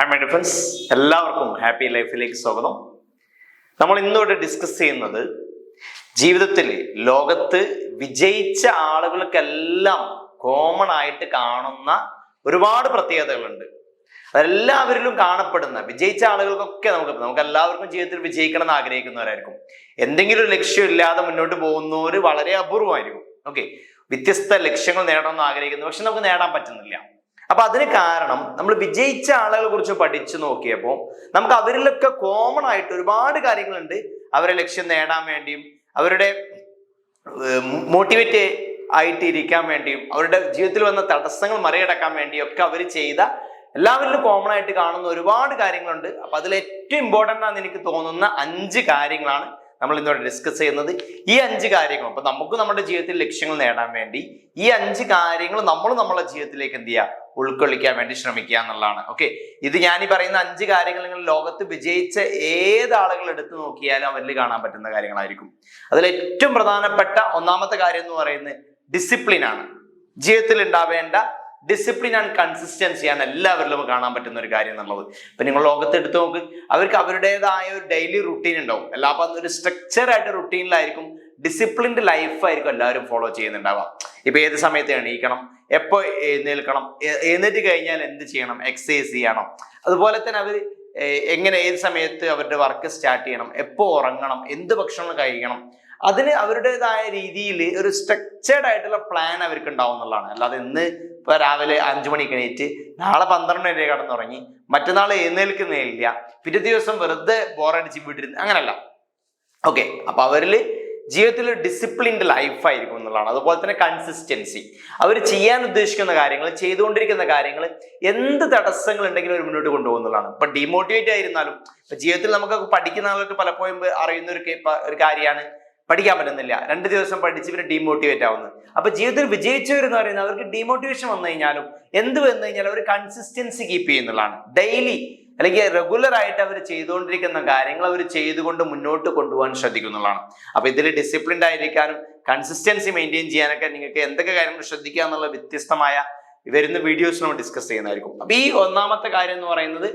Hi my dear friends, എല്ലാവർക്കും happy ലൈഫിലേക്ക് സ്വാഗതം. നമ്മൾ ഇന്നിവിടെ ഡിസ്കസ് ചെയ്യുന്നത് ജീവിതത്തിൽ ലോകത്ത് വിജയിച്ച ആളുകൾക്കെല്ലാം കോമൺ ആയിട്ട് കാണുന്ന ഒരുപാട് പ്രത്യേകതകളുണ്ട്. അതെല്ലാവരിലും കാണപ്പെടുന്ന വിജയിച്ച ആളുകൾക്കൊക്കെ നമുക്ക് എല്ലാവർക്കും ജീവിതത്തിൽ വിജയിക്കണം എന്ന് ആഗ്രഹിക്കുന്നവരായിരിക്കും. എന്തെങ്കിലും ഒരു ലക്ഷ്യമില്ലാതെ മുന്നോട്ട് പോകുന്നവർ വളരെ അപൂർവമായിരിക്കും. ഓക്കെ, വ്യത്യസ്ത ലക്ഷ്യങ്ങൾ നേടണമെന്ന് ആഗ്രഹിക്കുന്നു, പക്ഷെ നമുക്ക് നേടാൻ പറ്റുന്നില്ല. അപ്പൊ അതിന് കാരണം നമ്മൾ വിജയിച്ച ആളുകളെ കുറിച്ച് പഠിച്ചു നോക്കിയപ്പോൾ നമുക്ക് അവരിലൊക്കെ കോമൺ ആയിട്ട് ഒരുപാട് കാര്യങ്ങളുണ്ട്. അവരെ ലക്ഷ്യം നേടാൻ വേണ്ടിയും അവരുടെ മോട്ടിവേറ്റ് ആയിട്ട് ഇരിക്കാൻ വേണ്ടിയും അവരുടെ ജീവിതത്തിൽ വന്ന തടസ്സങ്ങൾ മറികടക്കാൻ വേണ്ടിയും ഒക്കെ അവർ ചെയ്ത എല്ലാവരിലും കോമൺ ആയിട്ട് കാണുന്ന ഒരുപാട് കാര്യങ്ങളുണ്ട്. അപ്പൊ അതിൽ ഏറ്റവും ഇമ്പോർട്ടൻ്റ് ആണെന്ന് എനിക്ക് തോന്നുന്ന 5 കാര്യങ്ങളാണ് നമ്മൾ ഇന്നോട് ഡിസ്കസ് ചെയ്യുന്നത്. ഈ 5 കാര്യങ്ങൾ അപ്പൊ നമുക്ക് നമ്മുടെ ജീവിതത്തിൽ ലക്ഷ്യങ്ങൾ നേടാൻ വേണ്ടി ഈ 5 കാര്യങ്ങൾ നമ്മുടെ ജീവിതത്തിലേക്ക് എന്ത് ചെയ്യുക, ഉൾക്കൊള്ളിക്കാൻ വേണ്ടി ശ്രമിക്കുക എന്നുള്ളതാണ്. ഓക്കെ, ഇത് ഞാൻ ഈ പറയുന്ന 5 കാര്യങ്ങൾ നിങ്ങൾ ലോകത്ത് വിജയിച്ച ഏതാളുകൾ എടുത്തു നോക്കിയാലും അവരിൽ കാണാൻ പറ്റുന്ന കാര്യങ്ങളായിരിക്കും. അതിൽ ഏറ്റവും പ്രധാനപ്പെട്ട ഒന്നാമത്തെ കാര്യം എന്ന് പറയുന്നത് ഡിസിപ്ലിൻ ആണ്. ജീവിതത്തിൽ ഉണ്ടാവേണ്ട ഡിസിപ്ലിൻ ആൻഡ് കൺസിസ്റ്റൻസിയാണ് എല്ലാവരിലും കാണാൻ പറ്റുന്ന ഒരു കാര്യം എന്നുള്ളത്. ഇപ്പൊ നിങ്ങൾ ലോകത്ത് എടുത്തു നോക്ക്, അവർക്ക് അവരുടേതായ ഒരു ഡെയിലി റുട്ടീൻ ഉണ്ടാവും. എല്ലാവർക്കും ഒരു സ്ട്രക്ചർ ആയിട്ട് റുട്ടീനിലായിരിക്കും, ഡിസിപ്ലിൻഡ് ലൈഫായിരിക്കും എല്ലാവരും ഫോളോ ചെയ്യുന്നുണ്ടാവുക. ഇപ്പൊ ഏത് സമയത്ത് എണീക്കണം, എപ്പോൾ എഴുന്നേൽക്കണം, എഴുന്നേറ്റ് കഴിഞ്ഞാൽ എന്ത് ചെയ്യണം, എക്സസൈസ് ചെയ്യണം, അതുപോലെ തന്നെ അവർ എങ്ങനെ ഏത് സമയത്ത് അവരുടെ വർക്ക് സ്റ്റാർട്ട് ചെയ്യണം, എപ്പോൾ ഉറങ്ങണം, എന്ത് ഭക്ഷണം കഴിക്കണം, അതിന് അവരുടേതായ രീതിയിൽ ഒരു സ്ട്രക്ചേർഡ് ആയിട്ടുള്ള പ്ലാൻ അവർക്ക് ഉണ്ടാവും എന്നുള്ളതാണ്. അല്ലാതെ ഇന്ന് ഇപ്പൊ രാവിലെ 5 മണിക്ക് എണീറ്റ് നാളെ 12 വരെ കിടന്നുറങ്ങി മറ്റന്നാൾ എഴുന്നേൽക്കുന്നില്ല, പിറ്റേ ദിവസം വെറുതെ ബോറടിച്ച് വീട്ടിരുന്ന്, അങ്ങനല്ല. ഓക്കെ, അപ്പൊ അവരില് ജീവിതത്തിൽ ഒരു ഡിസിപ്ലിൻഡ് ലൈഫായിരിക്കും എന്നുള്ളതാണ്. അതുപോലെ തന്നെ കൺസിസ്റ്റൻസി, അവർ ചെയ്യാൻ ഉദ്ദേശിക്കുന്ന കാര്യങ്ങൾ, ചെയ്തുകൊണ്ടിരിക്കുന്ന കാര്യങ്ങൾ എന്ത് തടസ്സങ്ങൾ ഉണ്ടെങ്കിലും അവർ മുന്നോട്ട് കൊണ്ടുപോകുന്നതാണ്. ഇപ്പൊ ഡിമോട്ടിവേറ്റ് ആയിരുന്നാലും ഇപ്പൊ ജീവിതത്തിൽ നമുക്കൊക്കെ പഠിക്കുന്ന ആൾക്ക് പലപ്പോഴും അറിയുന്ന ഒരു കാര്യമാണ് പഠിക്കാൻ പറ്റുന്നില്ല, 2 ദിവസം പഠിച്ച് പിന്നെ ഡീമോട്ടിവേറ്റ് ആവുന്നത്. അപ്പൊ ജീവിതത്തിൽ വിജയിച്ചവരെന്ന് പറയുന്നത് അവർക്ക് ഡീമോട്ടിവേഷൻ വന്നു കഴിഞ്ഞാലും എന്ത് വന്നു കഴിഞ്ഞാലും അവർ കൺസിസ്റ്റൻസി കീപ്പ് ചെയ്യുന്നതാണ്. ഡെയിലി അല്ലെങ്കിൽ റെഗുലർ ആയിട്ട് അവർ ചെയ്തുകൊണ്ടിരിക്കുന്ന കാര്യങ്ങൾ അവർ ചെയ്തുകൊണ്ട് മുന്നോട്ട് കൊണ്ടുപോകാൻ ശ്രദ്ധിക്കുന്നതാണ്. അപ്പൊ ഇതിൽ ഡിസിപ്ലിൻഡ് ആയിരിക്കാനും കൺസിസ്റ്റൻസി മെയിൻറ്റെയിൻ ചെയ്യാനൊക്കെ നിങ്ങൾക്ക് എന്തൊക്കെ കാര്യങ്ങൾ ശ്രദ്ധിക്കുക എന്നുള്ള വ്യത്യസ്തമായ വരുന്ന വീഡിയോസ് നമ്മൾ ഡിസ്കസ് ചെയ്യുന്നതായിരിക്കും. അപ്പൊ ഈ ഒന്നാമത്തെ കാര്യം എന്ന് പറയുന്നത്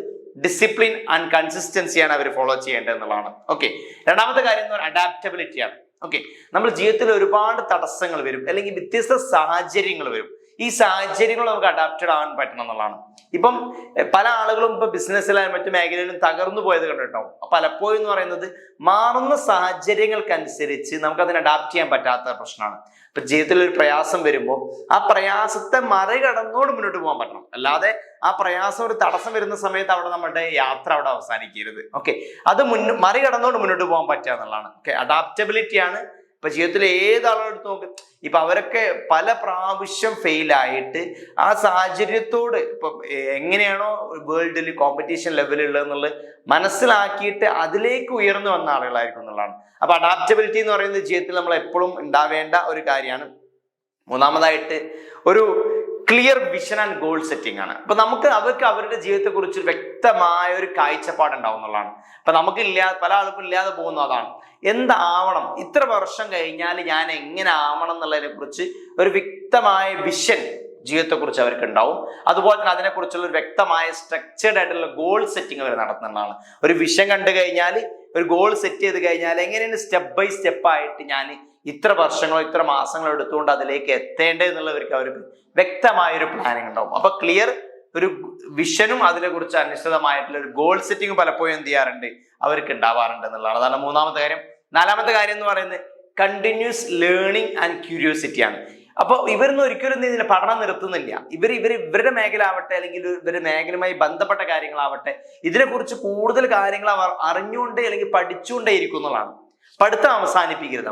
ഡിസിപ്ലിൻ ആൻഡ് കൺസിസ്റ്റൻസിയാണ് അവർ ഫോളോ ചെയ്യേണ്ടത് എന്നുള്ളതാണ്. ഓക്കെ, രണ്ടാമത്തെ കാര്യം എന്ന് പറയുന്നത് അഡാപ്റ്റബിലിറ്റിയാണ്. ഓക്കെ, നമ്മൾ ജീവിതത്തിൽ ഒരുപാട് തടസ്സങ്ങൾ വരും, അല്ലെങ്കിൽ വ്യത്യസ്ത സാഹചര്യങ്ങൾ വരും. ഈ സാഹചര്യങ്ങൾ നമുക്ക് അഡാപ്റ്റഡ് ആവാൻ പറ്റണം എന്നുള്ളതാണ്. ഇപ്പം പല ആളുകളും ഇപ്പൊ ബിസിനസ്സിലായാലും മറ്റു മേഖലയിലും തകർന്നു പോയത് കണ്ടിട്ടുണ്ടാവും. പലപ്പോഴും എന്ന് പറയുന്നത് മാറുന്ന സാഹചര്യങ്ങൾക്കനുസരിച്ച് നമുക്ക് അതിനെ അഡാപ്റ്റ് ചെയ്യാൻ പറ്റാത്ത പ്രശ്നമാണ്. ഇപ്പൊ ജീവിതത്തിൽ ഒരു പ്രയാസം വരുമ്പോൾ ആ പ്രയാസത്തെ മറികടന്നോട് മുന്നോട്ട് പോകാൻ പറ്റണം. അല്ലാതെ ആ പ്രയാസം ഒരു തടസ്സം വരുന്ന സമയത്ത് അവിടെ നമ്മുടെ യാത്ര അവിടെ അവസാനിക്കരുത്. ഓക്കെ, അത് മറികടന്നോട് മുന്നോട്ട് പോകാൻ പറ്റുക എന്നുള്ളതാണ്. ഓക്കെ, അഡാപ്റ്റബിലിറ്റിയാണ് ഇപ്പൊ ജീവിതത്തിൽ ഏതാളെടുത്ത് നോക്ക്, ഇപ്പൊ അവരൊക്കെ പല പ്രാവശ്യം ഫെയിലായിട്ട് ആ സാഹചര്യത്തോട് ഇപ്പൊ എങ്ങനെയാണോ വേൾഡിൽ കോമ്പറ്റീഷൻ ലെവലുള്ളതെന്നുള്ളത് മനസ്സിലാക്കിയിട്ട് അതിലേക്ക് ഉയർന്നു വന്ന ആളുകളായിരിക്കും എന്നുള്ളതാണ്. അപ്പൊ അഡാപ്റ്റബിലിറ്റി എന്ന് പറയുന്നത് ജീവിതത്തിൽ നമ്മൾ എപ്പോഴും ഉണ്ടാവേണ്ട ഒരു കാര്യമാണ്. മൂന്നാമതായിട്ട് ഒരു clear vision and goal setting ആണ്. അപ്പൊ അവർക്ക് അവരുടെ ജീവിതത്തെ കുറിച്ച് വ്യക്തമായ ഒരു കാഴ്ചപ്പാടുണ്ടാവും എന്നുള്ളതാണ്. അപ്പൊ പല ആൾക്കും ഇല്ലാതെ പോകുന്ന അതാണ്. എന്താവണം, ഇത്ര വർഷം കഴിഞ്ഞാൽ ഞാൻ എങ്ങനെ ആവണം എന്നുള്ളതിനെ കുറിച്ച് ഒരു വ്യക്തമായ വിഷൻ ജീവിതത്തെ കുറിച്ച് അവർക്ക് ഉണ്ടാവും. അതുപോലെ തന്നെ അതിനെക്കുറിച്ചുള്ള ഒരു വ്യക്തമായ സ്ട്രക്ചേർഡ് ആയിട്ടുള്ള ഗോൾ സെറ്റിംഗ് അവർ നടത്തുന്നതാണ്. ഒരു വിഷൻ കണ്ടു കഴിഞ്ഞാൽ, ഒരു ഗോൾ സെറ്റ് ചെയ്ത് കഴിഞ്ഞാൽ എങ്ങനെയാണ് സ്റ്റെപ്പ് ബൈ സ്റ്റെപ്പ് ആയിട്ട് ഞാൻ ഇത്ര വർഷങ്ങളോ ഇത്ര മാസങ്ങളോ എടുത്തുകൊണ്ട് അതിലേക്ക് എത്തേണ്ടത് എന്നുള്ളവർക്ക് അവർക്ക് വ്യക്തമായൊരു പ്ലാനിങ് ഉണ്ടാവും. അപ്പൊ ക്ലിയർ ഒരു വിഷനും അതിനെ കുറിച്ച് അനിശ്ചിതമായിട്ടുള്ള ഒരു ഗോൾ സെറ്റിംഗ് പലപ്പോഴും എന്ത് ചെയ്യാറുണ്ട്, അവർക്ക് ഉണ്ടാവാറുണ്ട് എന്നുള്ളതാണ്. അതാണ് മൂന്നാമത്തെ കാര്യം. നാലാമത്തെ കാര്യം എന്ന് പറയുന്നത് കണ്ടിന്യൂസ് ലേണിംഗ് ആൻഡ് ക്യൂരിയോസിറ്റിയാണ്. അപ്പൊ ഇവരൊന്നും ഒരിക്കലും ഇതിന്റെ പഠനം നിർത്തുന്നില്ല. ഇവരുടെ മേഖല ആവട്ടെ, അല്ലെങ്കിൽ ഇവരുടെ മേഖലയുമായി ബന്ധപ്പെട്ട കാര്യങ്ങളാവട്ടെ, ഇതിനെക്കുറിച്ച് കൂടുതൽ കാര്യങ്ങൾ അവർ അറിഞ്ഞുകൊണ്ടേ അല്ലെങ്കിൽ പഠിച്ചുകൊണ്ടേ ഇരിക്കും എന്നുള്ളതാണ്. പഠിത്തം അവസാനിപ്പിക്കരുത്.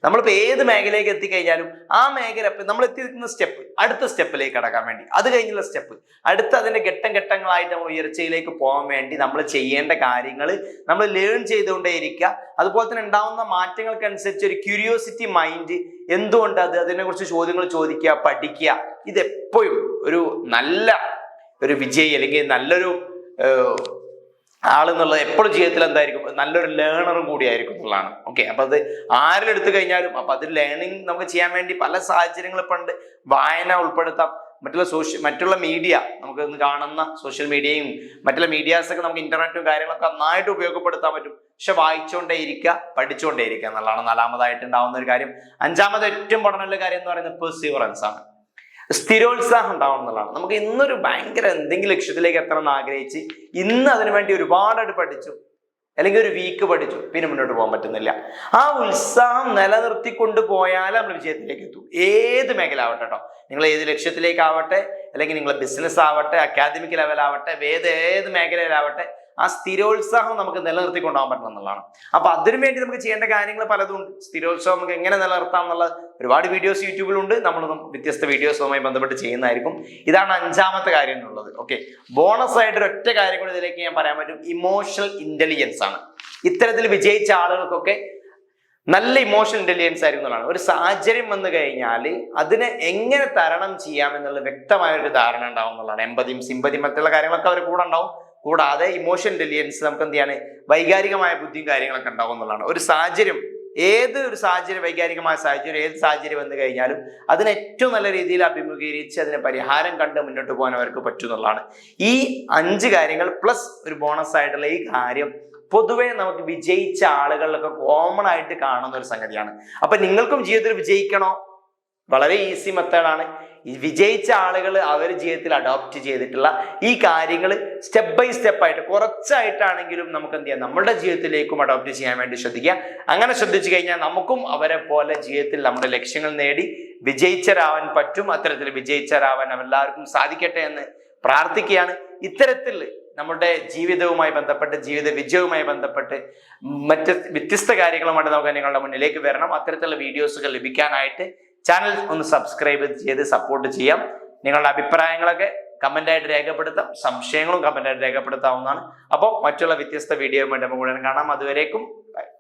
നമ്മളിപ്പോ ഏത് മേഖലയിലേക്ക് എത്തിക്കഴിഞ്ഞാലും ആ മേഖല നമ്മൾ എത്തിയിരിക്കുന്ന സ്റ്റെപ്പ് അടുത്ത സ്റ്റെപ്പിലേക്ക് കടക്കാൻ വേണ്ടി, അത് കഴിഞ്ഞുള്ള സ്റ്റെപ്പ് അടുത്ത അതിന്റെ ഘട്ടങ്ങളായിട്ട് നമ്മൾ ഉയർച്ചയിലേക്ക് പോകാൻ വേണ്ടി നമ്മൾ ചെയ്യേണ്ട കാര്യങ്ങൾ നമ്മൾ ലേൺ ചെയ്തുകൊണ്ടേ ഇരിക്കുക. അതുപോലെ തന്നെ ഉണ്ടാവുന്ന മാറ്റങ്ങൾക്കനുസരിച്ച് ഒരു ക്യൂരിയോസിറ്റി മൈൻഡ്, എന്തുകൊണ്ട് അതിനെക്കുറിച്ച് ചോദ്യങ്ങൾ ചോദിക്കുക, പഠിക്കുക. ഇതെപ്പോഴും നല്ല ഒരു വിജയി അല്ലെങ്കിൽ നല്ലൊരു ആളെന്നുള്ളത് എപ്പോഴും ജീവിതത്തിൽ എന്തായിരിക്കും, നല്ലൊരു ലേണറും കൂടി ആയിരിക്കും എന്നുള്ളതാണ്. ഓക്കെ, അപ്പൊ അത് ആരിലെടുത്തു കഴിഞ്ഞാലും അപ്പൊ അത് ലേണിംഗ് നമുക്ക് ചെയ്യാൻ വേണ്ടി പല സാഹചര്യങ്ങൾ ഇപ്പൊ ഉണ്ട്. വായന ഉൾപ്പെടുത്താം, മറ്റുള്ള മീഡിയ, നമുക്ക് ഇന്ന് കാണുന്ന സോഷ്യൽ മീഡിയയും മറ്റുള്ള മീഡിയാസൊക്കെ നമുക്ക് ഇന്റർനെറ്റും കാര്യങ്ങളൊക്കെ നന്നായിട്ട് ഉപയോഗപ്പെടുത്താൻ പറ്റും. പക്ഷെ വായിച്ചുകൊണ്ടേ ഇരിക്കുക, പഠിച്ചുകൊണ്ടേ ഇരിക്കുക എന്നുള്ളതാണ് നാലാമതായിട്ട് ഉണ്ടാവുന്ന ഒരു കാര്യം. അഞ്ചാമത് ഏറ്റവും പഠനമുള്ള കാര്യം എന്ന് പറയുന്നത് പെർസീവറൻസ് ആണ്. സ്ഥിരോത്സാഹം ഉണ്ടാവണം എന്നുള്ളതാണ്. നമുക്ക് ഇന്നൊരു ഭയങ്കര എന്തെങ്കിലും ലക്ഷ്യത്തിലേക്ക് എത്തണം എന്ന് ആഗ്രഹിച്ച് ഇന്ന് അതിനു വേണ്ടി ഒരുപാടായിട്ട് പഠിച്ചു, അല്ലെങ്കിൽ ഒരു വീക്ക് പഠിച്ചു, പിന്നെ മുന്നോട്ട് പോകാൻ പറ്റുന്നില്ല. ആ ഉത്സാഹം നിലനിർത്തിക്കൊണ്ട് പോയാൽ നമ്മൾ വിജയത്തിലേക്ക് എത്തും. ഏത് മേഖല ആവട്ടെ കേട്ടോ, നിങ്ങൾ ഏത് ലക്ഷ്യത്തിലേക്കാവട്ടെ, അല്ലെങ്കിൽ നിങ്ങൾ ബിസിനസ് ആവട്ടെ, അക്കാദമിക് ലെവലാവട്ടെ, ഏത് മേഖലയിലാവട്ടെ, ആ സ്ഥിരോത്സാഹം നമുക്ക് നിലനിർത്തിക്കൊണ്ടാവാൻ പറ്റണം എന്നുള്ളതാണ്. അപ്പൊ അതിനുവേണ്ടി നമുക്ക് ചെയ്യേണ്ട കാര്യങ്ങൾ പലതും ഉണ്ട്. സ്ഥിരോത്സാഹം നമുക്ക് എങ്ങനെ നിലനിർത്താം എന്നുള്ള ഒരുപാട് വീഡിയോസ് യൂട്യൂബിലുണ്ട്. നമ്മൾ വ്യത്യസ്ത വീഡിയോസുമായി ബന്ധപ്പെട്ട് ചെയ്യുന്നതായിരിക്കും. ഇതാണ് അഞ്ചാമത്തെ കാര്യം എന്നുള്ളത്. ഓക്കെ, ബോണസ് ആയിട്ട് ഒറ്റ കാര്യം കൂടി ഇതിലേക്ക് ഞാൻ പറയാൻ പറ്റും. ഇമോഷണൽ ഇന്റലിജൻസ് ആണ്. ഇത്തരത്തിൽ വിജയിച്ച ആളുകൾക്കൊക്കെ നല്ല ഇമോഷണൽ ഇന്റലിജൻസ് ആയിരിക്കും എന്നുള്ളതാണ്. ഒരു സാഹചര്യം വന്നു കഴിഞ്ഞാൽ അതിനെ എങ്ങനെ തരണം ചെയ്യാം എന്നുള്ള വ്യക്തമായ ഒരു ധാരണ ഉണ്ടാവും എന്നുള്ളതാണ്. എമ്പതിയും സിമ്പതിയും മറ്റുള്ള കാര്യങ്ങളൊക്കെ അവർ കൂടെ ഉണ്ടാവും. കൂടാതെ ഇമോഷൻ ഇന്റലിജൻസ് നമുക്ക് എന്ത് ചെയ്യാണ്, വൈകാരികമായ ബുദ്ധിയും കാര്യങ്ങളൊക്കെ ഉണ്ടാവും എന്നുള്ളതാണ്. ഒരു സാഹചര്യം, വൈകാരികമായ സാഹചര്യം, ഏത് സാഹചര്യം വന്നു കഴിഞ്ഞാലും അതിനെ ഏറ്റവും നല്ല രീതിയിൽ അഭിമുഖീകരിച്ച് അതിനെ പരിഹാരം കണ്ട് മുന്നോട്ട് പോകാൻ അവർക്ക് പറ്റും എന്നുള്ളതാണ്. ഈ 5 കാര്യങ്ങൾ പ്ലസ് ഒരു ബോണസ് ആയിട്ടുള്ള ഈ കാര്യം പൊതുവെ നമുക്ക് വിജയിച്ച ആളുകളിലൊക്കെ കോമൺ ആയിട്ട് കാണുന്ന ഒരു സംഗതിയാണ്. അപ്പൊ നിങ്ങൾക്കും ജീവിതത്തിൽ വിജയിക്കണോ? വളരെ ഈസി മെത്തേഡാണ്. ഈ വിജയിച്ച ആളുകൾ അവർ ജീവിതത്തിൽ അഡോപ്റ്റ് ചെയ്തിട്ടുള്ള ഈ കാര്യങ്ങൾ സ്റ്റെപ്പ് ബൈ സ്റ്റെപ്പ് ആയിട്ട് കുറച്ചായിട്ടാണെങ്കിലും നമുക്ക് എന്ത് ചെയ്യാം, നമ്മുടെ ജീവിതത്തിലേക്കും അഡോപ്റ്റ് ചെയ്യാൻ വേണ്ടി ശ്രദ്ധിക്കുക. അങ്ങനെ ശ്രദ്ധിച്ചു കഴിഞ്ഞാൽ നമുക്കും അവരെ പോലെ ജീവിതത്തിൽ നമ്മുടെ ലക്ഷ്യങ്ങൾ നേടി വിജയിച്ചരാവാൻ പറ്റും. അത്തരത്തിൽ വിജയിച്ചരാവാൻ എല്ലാവർക്കും സാധിക്കട്ടെ എന്ന് പ്രാർത്ഥിക്കുകയാണ്. ഇത്തരത്തിൽ നമ്മുടെ ജീവിതവുമായി ബന്ധപ്പെട്ട്, ജീവിത വിജയവുമായി ബന്ധപ്പെട്ട് മറ്റ് വ്യത്യസ്ത കാര്യങ്ങളുമായിട്ട് നമുക്ക് നിങ്ങളുടെ മുന്നിലേക്ക് വരണം. അത്തരത്തിലുള്ള വീഡിയോസുകൾ ലഭിക്കാനായിട്ട് ചാനൽ ഒന്ന് സബ്സ്ക്രൈബ് ചെയ്ത് സപ്പോർട്ട് ചെയ്യാം. നിങ്ങളുടെ അഭിപ്രായങ്ങളൊക്കെ കമന്റായിട്ട് രേഖപ്പെടുത്താം, സംശയങ്ങളും കമന്റായിട്ട് രേഖപ്പെടുത്താവുന്നതാണ്. അപ്പോൾ മറ്റുള്ള വ്യത്യസ്ത വീഡിയോയുമായിട്ട് നമുക്ക് ഉടൻ കാണാം. അതുവരേക്കും